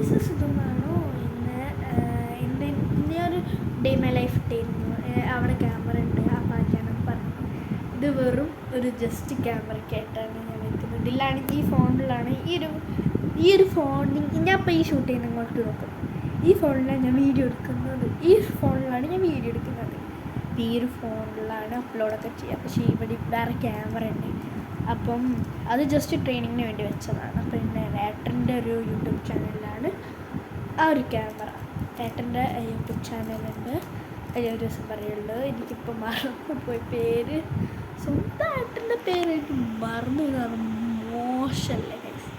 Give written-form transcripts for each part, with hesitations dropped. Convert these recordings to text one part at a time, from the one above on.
Guys സുഖമാണോ? എൻ്റെ ഒരു ഡേ മൈ ലൈഫ് ഇട്ടായിരുന്നു. അവിടെ ക്യാമറ ഉണ്ട്, അപ്പോൾ ആ ക്യാമറ പറഞ്ഞു ഇത് വെറും ഒരു ജസ്റ്റ് ക്യാമറയ്ക്കായിട്ടാണ് ഞാൻ വെക്കുന്നത്. ഇതിലാണെങ്കിൽ ഈ ഫോണിലാണ് ഈ ഒരു ഫോണിൽ ഞാൻ ഇപ്പോൾ ഈ ഷൂട്ട് ചെയ്യുന്ന ഇങ്ങോട്ട് നോക്കും. ഈ ഫോണിലാണ് ഞാൻ വീഡിയോ എടുക്കുന്നത്. ഈ ഒരു ഫോണിലാണ് അപ്ലോഡൊക്കെ ചെയ്യുക. പക്ഷേ ഇവിടെ വേറെ ക്യാമറ ഉണ്ട്. അപ്പം അത് ജസ്റ്റ് ട്രെയിനിങ്ങിന് വേണ്ടി വെച്ചതാണ്. പിന്നെ ഏട്ടൻ്റെ ഒരു യൂട്യൂബ് ചാനലിലാണ് ആ ഒരു ക്യാമറ. ഏട്ടൻ്റെ യൂട്യൂബ് ചാനലുണ്ട്. ഒരു ദിവസം പറയുള്ളൂ, എനിക്കിപ്പോൾ മറന്നുപോയി പേര്. സ്വന്തം ഏട്ടൻ്റെ പേര് എനിക്ക് മറന്നു. മോശമല്ലേ ഗൈസ്?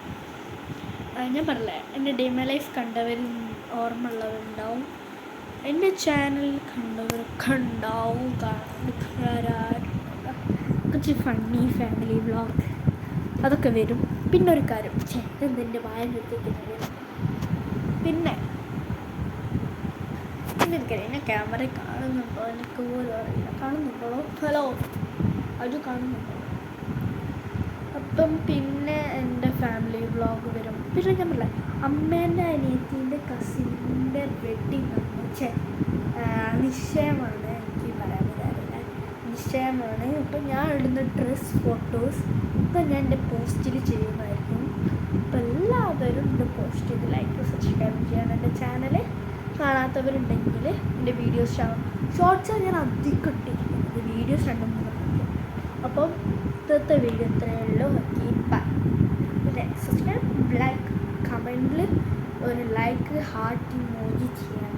ഞാൻ പറഞ്ഞില്ലേ, എൻ്റെ ഡേ മൈ ലൈഫ് കണ്ടവരും ഓർമ്മ ഉള്ളവരുണ്ടാവും, എൻ്റെ ചാനൽ കണ്ടവരൊക്കെ ഉണ്ടാവും. കുറച്ച് ഫണ്ണി ഫാമിലി വ്ളോഗ് അതൊക്കെ വരും. പിന്നെ ഒരു കാര്യം, എന്തെൻ്റെ വായനെടുത്തേക്കുന്നത്, പിന്നെ എനിക്കറിയാം ഞാൻ ക്യാമറ കാണുന്നുണ്ടോ, എനിക്ക് പോലും അറിയില്ല. കാണുന്നുണ്ടോ? ഹലോ, അത് കാണുന്നുണ്ടോ? അപ്പം പിന്നെ എൻ്റെ ഫാമിലി വ്ളോഗ് വരും. പിന്നെ ഞാൻ പറഞ്ഞില്ല, അമ്മേൻ്റെ അനിയത്തിൻ്റെ കസിൻ്റെ വെഡ്ഡിങ് നിശ്ചയമാണ്. എനിക്ക് പറയാൻ പറ്റാറില്ല, നിശ്ചയമാണ്. അപ്പം ഞാൻ ഇടുന്ന ഡ്രസ് ഫോട്ടോസ് ഇപ്പം ഞാൻ എൻ്റെ പോസ്റ്റിൽ ചെയ്യുമായിരുന്നു. അപ്പം എല്ലാവരും എൻ്റെ പോസ്റ്റ് ചെയ്ത് ലൈക്ക് സബ്സ്ക്രൈബ് ചെയ്യണം. എൻ്റെ ചാനൽ കാണാത്തവരുണ്ടെങ്കിൽ എൻ്റെ വീഡിയോസ് ഷോർട്ട്സാണ് ഞാൻ അധികം ഇട്ടിരിക്കുന്നത്, വീഡിയോസ് 2-3 അപ്പം ഇന്നത്തെ വീഡിയോ ഇത്രയേ ഉള്ളൂ. പിന്നെ സബ്സ്ക്രൈബ്, ലൈക്ക്, കമൻറ്റിൽ ഒരു ലൈക്ക് ഹാർട്ട് ഇമോജി ചെയ്യണം.